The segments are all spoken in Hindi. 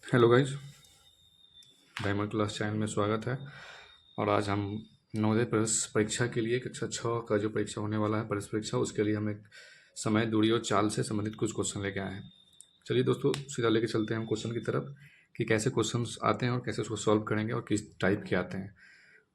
Hello guys, diamond class channel में स्वागत है। और आज हम नवोदय परीक्षा के लिए कक्षा 6 का जो परीक्षा होने वाला है, प्रवेश परीक्षा, उसके लिए हम एक समय, दूरी और चाल से संबंधित कुछ क्वेश्चन लेके आए हैं। चलिए दोस्तों, सीधा लेके चलते हैं हम क्वेश्चन की तरफ कि कैसे क्वेश्चन आते हैं और कैसे उसको सॉल्व करेंगे और किस टाइप के आते हैं।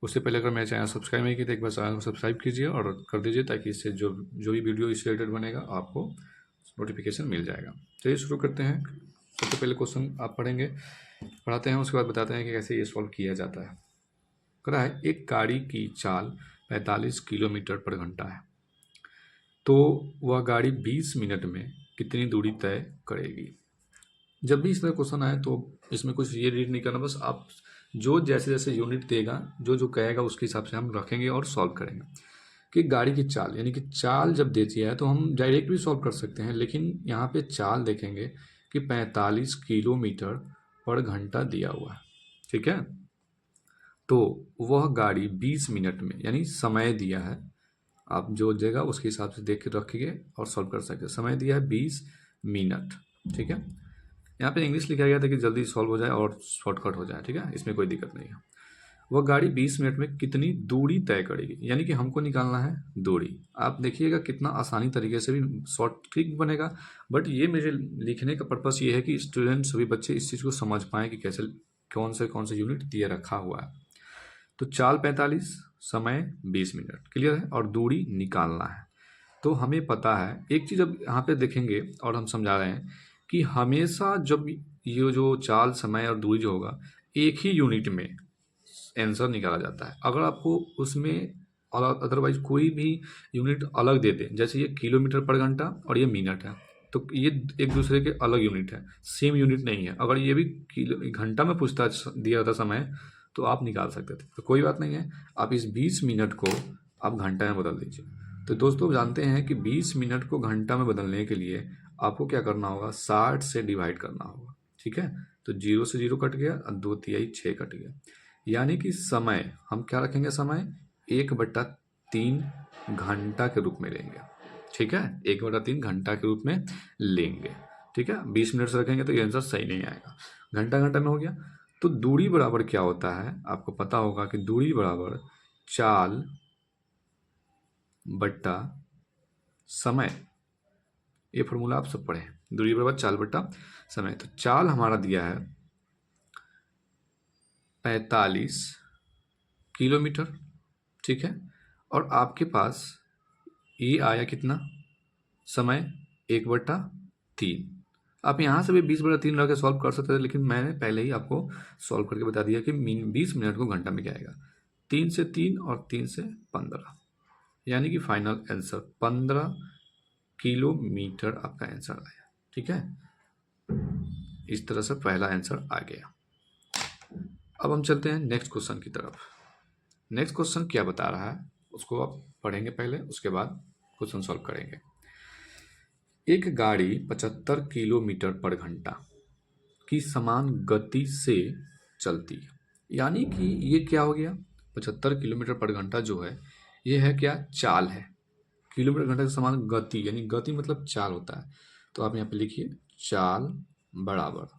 उससे पहले अगर मेरे चैनल सब्सक्राइब नहीं किया तो एक बार चैनल को सब्सक्राइब कीजिए और कर दीजिए, ताकि इससे जो जो भी वीडियो इससे रिलेटेड बनेगा आपको नोटिफिकेशन मिल जाएगा। चलिए शुरू करते हैं। सबसे पहले क्वेश्चन आप पढ़ेंगे, पढ़ाते हैं, उसके बाद बताते हैं कि कैसे ये सॉल्व किया जाता है। कह रहा है एक गाड़ी की चाल 45 किलोमीटर पर घंटा है, तो वह गाड़ी 20 मिनट में कितनी दूरी तय करेगी। जब भी इस तरह क्वेश्चन आए तो इसमें कुछ ये रीड नहीं करना, बस आप जो जैसे जैसे यूनिट देगा, जो जो कहेगा उसके हिसाब से हम रखेंगे और सॉल्व करेंगे। कि गाड़ी की चाल, यानी कि चाल जब दे दिया है तो हम डायरेक्ट भी सॉल्व कर सकते हैं, लेकिन यहाँ पे चाल देखेंगे कि 45 किलोमीटर पर घंटा दिया हुआ है। ठीक है, तो वह गाड़ी 20 मिनट में, यानी समय दिया है, आप जो देगा उसके हिसाब से देख के रखिए और सॉल्व कर सकते हैं। समय दिया है 20 मिनट। ठीक है, यहाँ पे इंग्लिश लिखा गया था कि जल्दी सॉल्व हो जाए और शॉर्टकट हो जाए। ठीक है, इसमें कोई दिक्कत नहीं है। वह गाड़ी 20 मिनट में कितनी दूरी तय करेगी, यानी कि हमको निकालना है दूरी। आप देखिएगा कितना आसानी तरीके से भी शॉर्ट ट्रिक बनेगा, बट ये मेरे लिखने का पर्पस ये है कि स्टूडेंट, सभी बच्चे इस चीज़ को समझ पाएँ कि कैसे कौन से यूनिट दिया रखा हुआ है। तो चाल 45, समय 20 मिनट, क्लियर है, और दूरी निकालना है। तो हमें पता है एक चीज़, अब यहाँ पे देखेंगे और हम समझा रहे हैं कि हमेशा जब ये जो चाल, समय और दूरी जो होगा, एक ही यूनिट में आंसर निकाला जाता है। अगर आपको उसमें अदरवाइज कोई भी यूनिट अलग दे दे, जैसे ये किलोमीटर पर घंटा और ये मिनट है, तो ये एक दूसरे के अलग यूनिट है, सेम यूनिट नहीं है। अगर ये भी किलो घंटा में पूछता दिया जाता समय, तो आप निकाल सकते थे। तो कोई बात नहीं है, आप इस 20 मिनट को आप घंटा में बदल दीजिए। तो दोस्तों जानते हैं कि 20 मिनट को घंटा में बदलने के लिए आपको क्या करना होगा, 60 से डिवाइड करना होगा। ठीक है, तो 0 से 0 कट गया और 2 तिहाई 6 कट गया, यानी कि समय हम क्या रखेंगे, समय 1/3 घंटा के रूप में लेंगे। ठीक है, 1/3 घंटा के रूप में लेंगे। ठीक है, 20 मिनट से रखेंगे तो ये आंसर सही नहीं आएगा। घंटा घंटा में हो गया। तो दूरी बराबर क्या होता है, आपको पता होगा कि दूरी बराबर चाल बट्टा समय। ये फॉर्मूला आप सब पढ़े, दूरी बराबर चाल बट्टा समय। तो चाल हमारा दिया है 45 किलोमीटर। ठीक है, और आपके पास ये आया कितना, समय 1/3। आप यहाँ से भी 20/3 रख के सॉल्व कर सकते थे, लेकिन मैंने पहले ही आपको सॉल्व करके बता दिया कि 20 मिनट को घंटा में क्या आएगा। 3 से 3 और 3 से 15, यानी कि फाइनल आंसर 15 किलोमीटर आपका आंसर आया। ठीक है, इस तरह से पहला आंसर आ गया। अब हम चलते हैं नेक्स्ट क्वेश्चन की तरफ। नेक्स्ट क्वेश्चन क्या बता रहा है उसको आप पढ़ेंगे पहले, उसके बाद क्वेश्चन सॉल्व करेंगे। एक गाड़ी 75 किलोमीटर पर घंटा की समान गति से चलती है, यानी कि ये क्या हो गया, 75 किलोमीटर पर घंटा जो है ये है क्या, चाल है। किलोमीटर घंटा के समान गति, यानी गति मतलब चाल होता है। तो आप यहाँ पे लिखिए चाल बराबर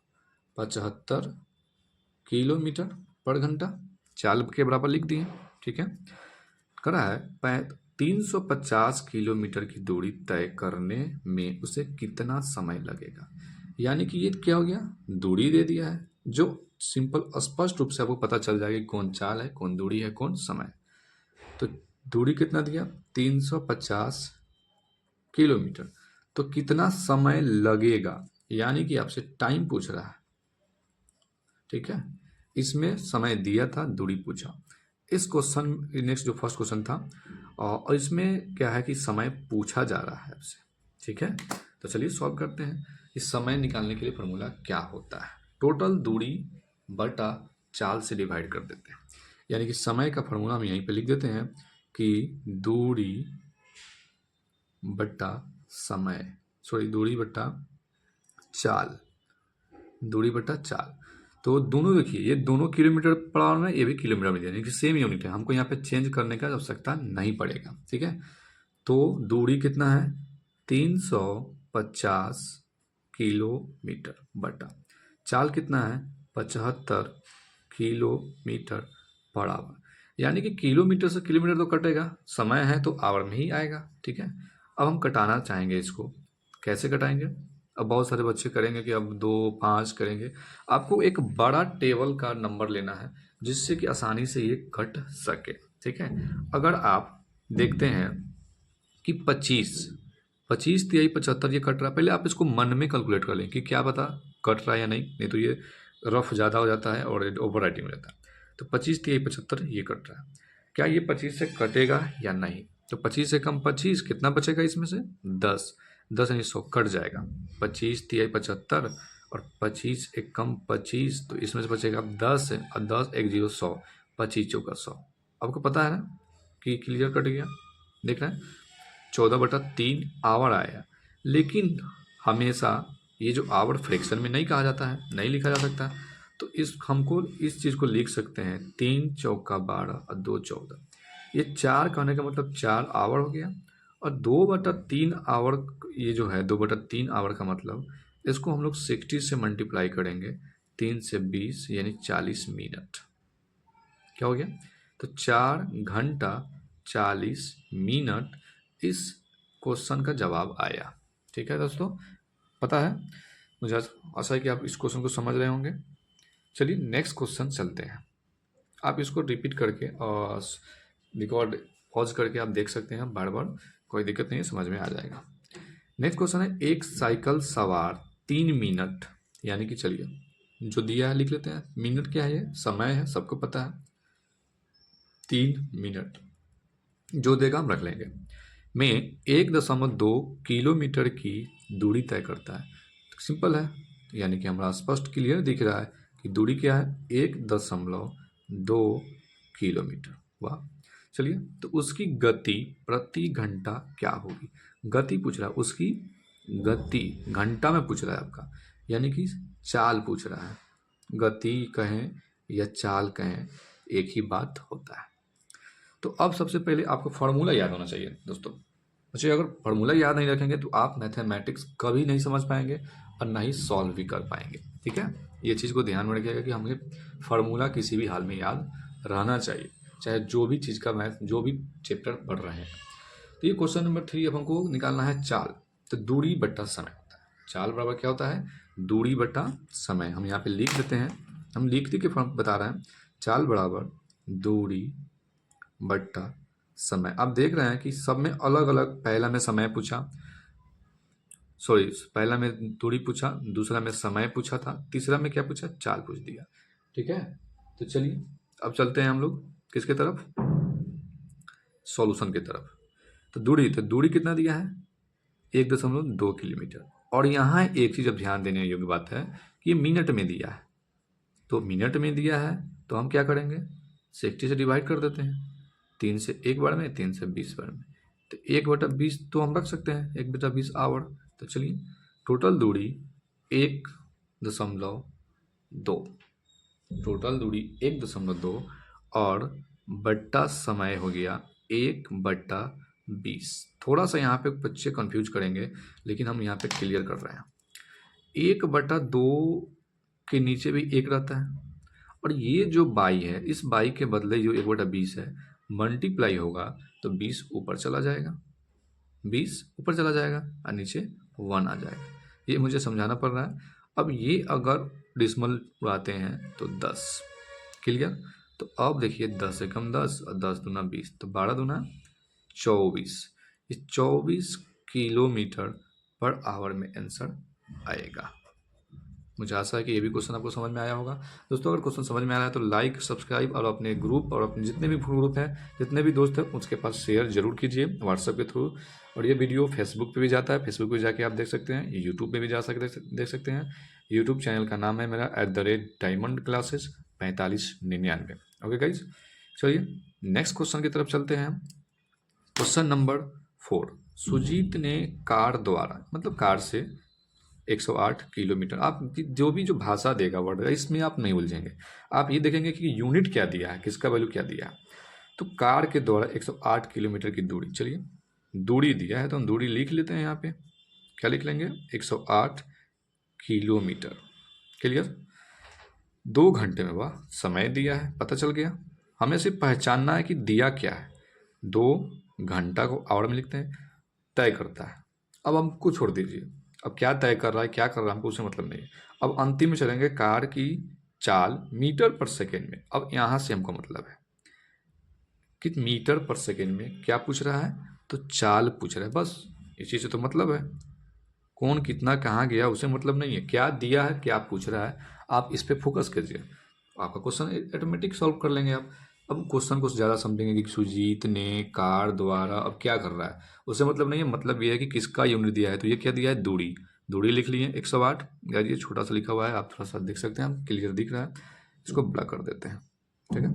75 किलोमीटर पर घंटा, चाल के बराबर लिख दिए। ठीक है, करा है 350 किलोमीटर की दूरी तय करने में उसे कितना समय लगेगा। यानी कि ये क्या हो गया, दूरी दे दिया है, जो सिंपल स्पष्ट रूप से आपको पता चल जाएगा कि कौन चाल है, कौन दूरी है, कौन समय। तो दूरी कितना दिया, 350 किलोमीटर, तो कितना समय लगेगा, यानी कि आपसे टाइम पूछ रहा है। ठीक है, इसमें समय दिया था, दूरी पूछा। इस क्वेश्चन, नेक्स्ट जो फर्स्ट क्वेश्चन था, और इसमें क्या है कि समय पूछा जा रहा है आपसे। ठीक है, तो चलिए सॉल्व करते हैं। इस समय निकालने के लिए फॉर्मूला क्या होता है, टोटल दूरी बटा चाल से डिवाइड कर देते हैं। यानी कि समय का फॉर्मूला हम यहीं पे लिख देते हैं कि दूरी बटा समय, सॉरी दूरी बटा चाल, दूरी बटा चाल। तो दोनों देखिए, ये दोनों किलोमीटर पड़ा हुआ है, ये भी किलोमीटर में दिया, यानी कि सेम यूनिट है, हमको यहाँ पे चेंज करने का आवश्यकता नहीं पड़ेगा। ठीक है, तो दूरी कितना है, 350 किलोमीटर बटा चाल कितना है 75 किलोमीटर पर आवर, यानी कि किलोमीटर से किलोमीटर तो कटेगा, समय है तो आवर में ही आएगा। ठीक है, अब हम कटाना चाहेंगे इसको, कैसे कटाएंगे? अब बहुत सारे बच्चे करेंगे कि अब 2 5 करेंगे। आपको एक बड़ा टेबल का नंबर लेना है जिससे कि आसानी से ये कट सके। ठीक है, अगर आप देखते हैं कि 25 तिहाई 75 ये कट रहा है, पहले आप इसको मन में कैलकुलेट कर लें कि क्या पता कट रहा है या नहीं, नहीं तो ये रफ ज़्यादा हो जाता है और ओवर राइटिंग हो जाता है। तो 25 तिहाई 75 ये कट रहा है, क्या ये 25 से कटेगा या नहीं? तो 25 से कम 25 कितना बचेगा इसमें से 10, 10 यानी 100 कट जाएगा। 25 तिहाई 75 और 25 एक कम 25, तो इसमें से बचेगा 10 और 10 एक 0 100, 25 चौका 100। आपको पता है ना कि क्लियर कट गया, देख रहे हैं 14/3 आवर आया। लेकिन हमेशा ये जो आवर फ्रैक्शन में नहीं कहा जाता है, नहीं लिखा जा सकता, तो हमको इस चीज़ को लिख सकते हैं 3 चौका 12 और 2 14। ये 4 कहने का मतलब 4 आवर हो गया, और 2/3 आवर, ये जो है 2/3 आवर का मतलब इसको हम लोग 60 से मल्टीप्लाई करेंगे, 3 से 20 यानी 40 मिनट। क्या हो गया? तो 4 घंटा 40 मिनट इस क्वेश्चन का जवाब आया। ठीक है दोस्तों, पता है, मुझे आशा है कि आप इस क्वेश्चन को समझ रहे होंगे। चलिए नेक्स्ट क्वेश्चन चलते हैं। आप इसको रिपीट करके और रिकॉर्ड पॉज करके आप देख सकते हैं बार बार, कोई दिक्कत नहीं है, समझ में आ जाएगा। नेक्स्ट क्वेश्चन है, एक साइकिल सवार 3 मिनट, यानी कि चलिए जो दिया है लिख लेते हैं। मिनट क्या है? समय है, सबको पता है। 3 मिनट जो देगा हम रख लेंगे, में 1.2 किलोमीटर की दूरी तय करता है। सिंपल है, यानी कि हमारा स्पष्ट क्लियर दिख रहा है कि दूरी क्या है 1.2 किलोमीटर। वाह, चलिए, तो उसकी गति प्रति घंटा क्या होगी? गति पूछ रहा है, उसकी गति घंटा में पूछ रहा है आपका, यानी कि चाल पूछ रहा है। गति कहें या चाल कहें, एक ही बात होता है। तो अब सबसे पहले आपको फार्मूला याद होना चाहिए दोस्तों। बच्चे अगर फार्मूला याद नहीं रखेंगे तो आप मैथमेटिक्स कभी नहीं समझ पाएंगे और ना ही सॉल्व भी कर पाएंगे। ठीक है, ये चीज़ को ध्यान में रखिएगा कि हमें फार्मूला किसी भी हाल में याद रहना चाहिए, चाहे जो भी चीज़ का मैथ, जो भी चैप्टर पढ़ रहे हैं। तो ये क्वेश्चन नंबर 3, अब हमको निकालना है चाल। तो दूरी बट्टा समय होता है, चाल बराबर क्या होता है? दूरी बट्टा समय। हम यहाँ पे लिख देते हैं, हम लिख के बता रहे हैं, चाल बराबर दूरी बट्टा समय। आप देख रहे हैं कि सब में अलग अलग, पहला में समय पूछा, सॉरी पहला में दूरी पूछा, दूसरा में समय पूछा था, तीसरा में क्या पूछा? चाल पूछ दिया। ठीक है, तो चलिए अब चलते हैं हम लोग किसके तरफ? सॉल्यूशन की तरफ। तो दूरी कितना दिया है? 1.2 किलोमीटर। और यहाँ एक चीज़ अब ध्यान देने योग्य बात है कि ये मिनट में दिया है। तो मिनट में दिया है तो हम क्या करेंगे? 60 से डिवाइड कर देते हैं, 3 से 1 बार में, 3 से 20 बार में। तो 1/20 तो हम रख सकते हैं, 1/20 आवर। तो चलिए, टोटल दूरी 1.2, टोटल दूरी 1.2 और बट्टा समय हो गया 1/20। थोड़ा सा यहाँ पे बच्चे कंफ्यूज करेंगे, लेकिन हम यहाँ पे क्लियर कर रहे हैं। 1/2 के नीचे भी 1 रहता है, और ये जो बाई है, इस बाई के बदले जो 1/20 है, मल्टीप्लाई होगा तो 20 ऊपर चला जाएगा, 20 ऊपर चला जाएगा और नीचे 1 आ जाएगा। ये मुझे समझाना पड़ रहा है। अब ये अगर डिसमल उड़ाते हैं तो 10, क्लियर? तो अब देखिए 10 से कम 10 और 10 दूना 20, तो 12 दूना 24। ये 24 किलोमीटर पर आवर में आंसर आएगा। मुझे आशा है कि ये भी क्वेश्चन आपको समझ में आया होगा। दोस्तों अगर क्वेश्चन समझ में आ रहा है तो लाइक, सब्सक्राइब और अपने ग्रुप और अपने जितने भी ग्रुप हैं, जितने भी दोस्त हैं, उसके पास शेयर जरूर कीजिए व्हाट्सएप के थ्रू। और ये वीडियो फेसबुक पे भी जाता है, फेसबुक पे जाके आप देख सकते हैं, यूट्यूब पे भी देख सकते हैं। यूट्यूब चैनल का नाम है मेरा @diamond classes 4599। ओके गाइज, चलिए नेक्स्ट क्वेश्चन की तरफ चलते हैं। क्वेश्चन नंबर 4, सुजीत ने कार द्वारा, मतलब कार से 108 किलोमीटर। आप जो भी जो भाषा देगा वर्ड, इसमें आप नहीं उलझेंगे, आप ये देखेंगे कि यूनिट क्या दिया है, किसका वैल्यू क्या दिया है। तो कार के द्वारा 108 किलोमीटर की दूरी, चलिए दूरी दिया है तो हम दूरी लिख लेते हैं। यहाँ पे क्या लिख लेंगे? 108 किलोमीटर। क्लियर? 2 घंटे में वह समय दिया है, पता चल गया। हमें सिर्फ पहचानना है कि दिया क्या है। 2 घंटा को आवर में लिखते हैं, तय करता है। अब हमको छोड़ दीजिए, अब क्या तय कर रहा है, क्या कर रहा है, हमको उससे मतलब नहीं है। अब अंतिम में चलेंगे, कार की चाल मीटर पर सेकेंड में। अब यहाँ से हमको मतलब है कि मीटर पर सेकेंड में क्या पूछ रहा है, तो चाल पूछ रहा है, बस इसी से तो मतलब है। कौन कितना कहाँ गया उसे मतलब नहीं है, क्या दिया है, क्या पूछ रहा है, आप इस पे फोकस कीजिए, आपका क्वेश्चन ऑटोमेटिक सॉल्व कर लेंगे आप। अब क्वेश्चन को ज़्यादा समझेंगे कि सुजीत ने कार द्वारा अब क्या कर रहा है, उससे मतलब नहीं है। मतलब ये है कि किसका यूनिट दिया है, तो ये क्या दिया है, दूरी। दूरी लिख लिए 108। गाइस ये छोटा सा लिखा हुआ है, आप थोड़ा सा देख सकते हैं, आप क्लियर दिख रहा है, इसको बड़ा कर देते हैं, ठीक है।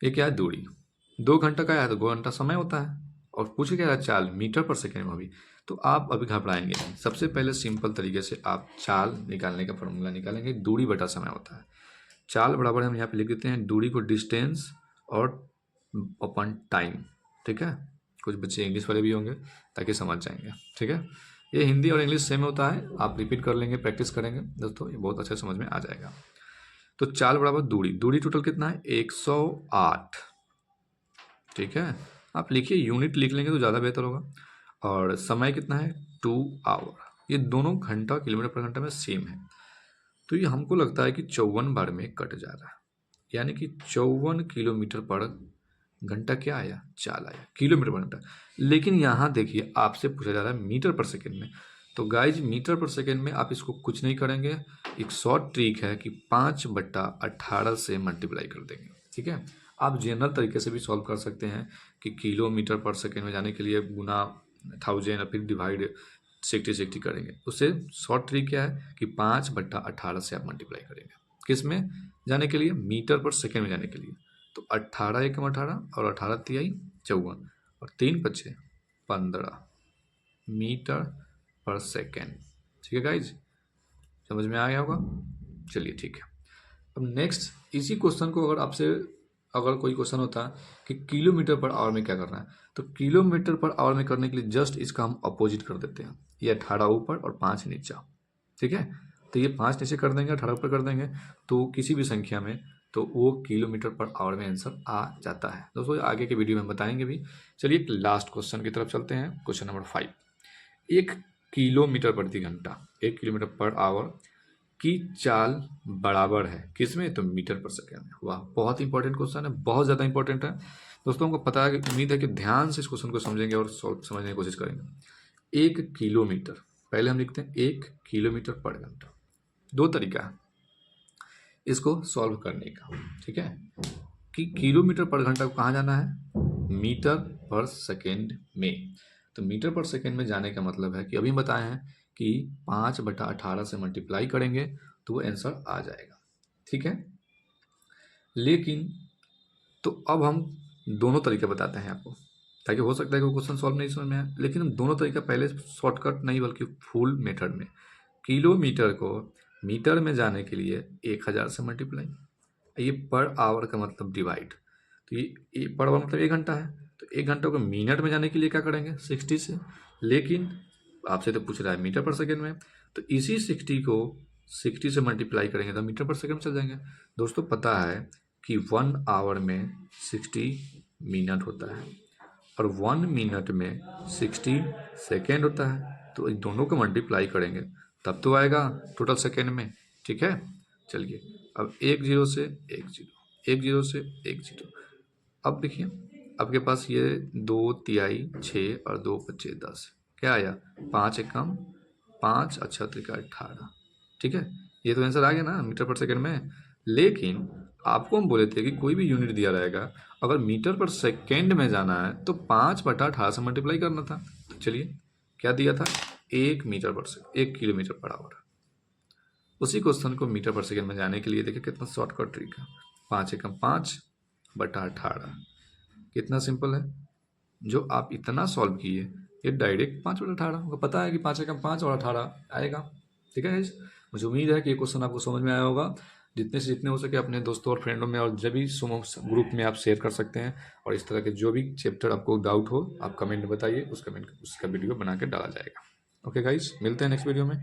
ये क्या है, दूरी। 2 घंटा का है तो 2 घंटा समय होता है, और पूछ क्या है, चाल मीटर पर सेकेंड में भी। तो आप अभी घबराएंगे नहीं, सबसे पहले सिंपल तरीके से आप चाल निकालने का फॉर्मूला निकालेंगे, दूरी बटा समय होता है। चाल बराबर हम यहाँ पे लिख देते हैं दूरी को डिस्टेंस और अपन टाइम, ठीक है। कुछ बच्चे इंग्लिश वाले भी होंगे ताकि समझ जाएंगे, ठीक है। ये हिंदी और इंग्लिश सेम होता है, आप रिपीट कर लेंगे, प्रैक्टिस करेंगे दोस्तों, ये बहुत अच्छे समझ में आ जाएगा। तो चाल बराबर दूरी, दूरी टोटल कितना है, 108, ठीक है। आप लिखिए, यूनिट लिख लेंगे तो ज़्यादा बेहतर होगा। और समय कितना है, 2 आवर। ये दोनों घंटा किलोमीटर पर घंटा में सेम है, तो ये हमको लगता है कि 54 बार में कट जा रहा है, यानी कि 54 किलोमीटर पर घंटा क्या आया, चाल आया, किलोमीटर पर घंटा। लेकिन यहाँ देखिए आपसे पूछा जा रहा है मीटर पर सेकेंड में, तो गाइज मीटर पर सेकेंड में आप इसको कुछ नहीं करेंगे, एक शॉर्ट ट्रिक है कि 5/18 से मल्टीप्लाई कर देंगे, ठीक है। आप जनरल तरीके से भी सॉल्व कर सकते हैं कि किलोमीटर पर सेकेंड में जाने के लिए गुना 1000 और फिर डिवाइड 60 करेंगे। उससे शॉर्ट ट्रिक क्या है कि 5/18 से आप मल्टीप्लाई करेंगे, किस में जाने के लिए, मीटर पर सेकेंड में जाने के लिए। तो 18 एकम 18 और 18 तिहाई 54 और 3 बचे 15 मीटर पर सेकेंड, ठीक है गाइज, समझ में आ गया होगा। चलिए ठीक है। अब नेक्स्ट इसी क्वेश्चन को अगर कोई क्वेश्चन होता कि किलोमीटर पर आवर में क्या करना है, तो किलोमीटर पर आवर में करने के लिए जस्ट इसका हम अपोजिट कर देते हैं, ये 18 ऊपर और 5 नीचे, ठीक है। तो ये 5 नीचे कर देंगे, 18 ऊपर कर देंगे, तो किसी भी संख्या में तो वो किलोमीटर पर आवर में आंसर आ जाता है। दोस्तों आगे के वीडियो में बताएंगे भी। चलिए एक लास्ट क्वेश्चन की तरफ चलते हैं, क्वेश्चन नंबर 5। 1 किलोमीटर प्रति घंटा, 1 किलोमीटर पर आवर की चाल बराबर है किसमें, तो मीटर पर सेकेंड में। वाह, बहुत इंपॉर्टेंट क्वेश्चन है, बहुत ज़्यादा इंपॉर्टेंट है दोस्तों, हमको पता है, उम्मीद है कि ध्यान से इस क्वेश्चन को समझेंगे और समझने की कोशिश करेंगे। 1 किलोमीटर, पहले हम लिखते हैं 1 किलोमीटर पर घंटा। दो तरीका है इसको सॉल्व करने का, ठीक है, कि किलोमीटर पर घंटा को कहाँ जाना है, मीटर पर सेकेंड में। तो मीटर पर सेकेंड में जाने का मतलब है कि अभी बताए हैं कि 5/18 से मल्टीप्लाई करेंगे तो वो आंसर आ जाएगा, ठीक है। लेकिन तो अब हम दोनों तरीके बताते हैं आपको, ताकि हो सकता है कि क्वेश्चन सॉल्व नहीं समझ में आए, लेकिन हम दोनों तरीका पहले शॉर्टकट नहीं बल्कि फुल मेथड में। किलोमीटर को मीटर में जाने के लिए 1000 से मल्टीप्लाई, ये पर आवर का मतलब डिवाइड, तो ये पर आवर मतलब 1 घंटा है, तो 1 घंटे को मिनट में जाने के लिए क्या करेंगे, 60 से। लेकिन आपसे तो पूछ रहा है मीटर पर सेकेंड में, तो इसी 60 को 60 से मल्टीप्लाई करेंगे तो मीटर पर सेकेंड में चल जाएंगे। दोस्तों पता है कि 1 आवर में 60 मिनट होता है और 1 मिनट में 60 सेकेंड होता है, तो इन दोनों को मल्टीप्लाई करेंगे तब तो आएगा टोटल सेकेंड में, ठीक है। चलिए अब 1 0 से 1 0, 1 0 से 1 0। अब देखिए आपके पास ये 2 तिहाई 6 और 2 बचे 10, क्या आया, 5 एकम 5 अच्छा तरीका 18, ठीक है। ये तो आंसर आ गया ना मीटर पर सेकेंड में। लेकिन आपको हम बोले थे कि कोई भी यूनिट दिया रहेगा, अगर मीटर पर सेकेंड में जाना है तो 5/18 से मल्टीप्लाई करना था। तो चलिए क्या दिया था, 1 मीटर पर सेकेंड, 1 किलोमीटर पर आवर। उसी क्वेश्चन को मीटर पर सेकेंड में जाने के लिए देखिए कितना शॉर्टकट ट्रिक है, 5 एकम 5/18, कितना सिंपल है। जो आप इतना सॉल्व किए ये डायरेक्ट 5/18, आपको पता है कि 5 एकम 5 और 18 आएगा, ठीक है। मुझे उम्मीद है कि ये क्वेश्चन आपको समझ में आया होगा। जितने से जितने हो सके अपने दोस्तों और फ्रेंडों में और जब भी सुमो ग्रुप में आप शेयर कर सकते हैं, और इस तरह के जो भी चैप्टर आपको डाउट हो आप कमेंट में बताइए, उसका वीडियो बना के डाला जाएगा। ओके गाइस, मिलते हैं नेक्स्ट वीडियो में।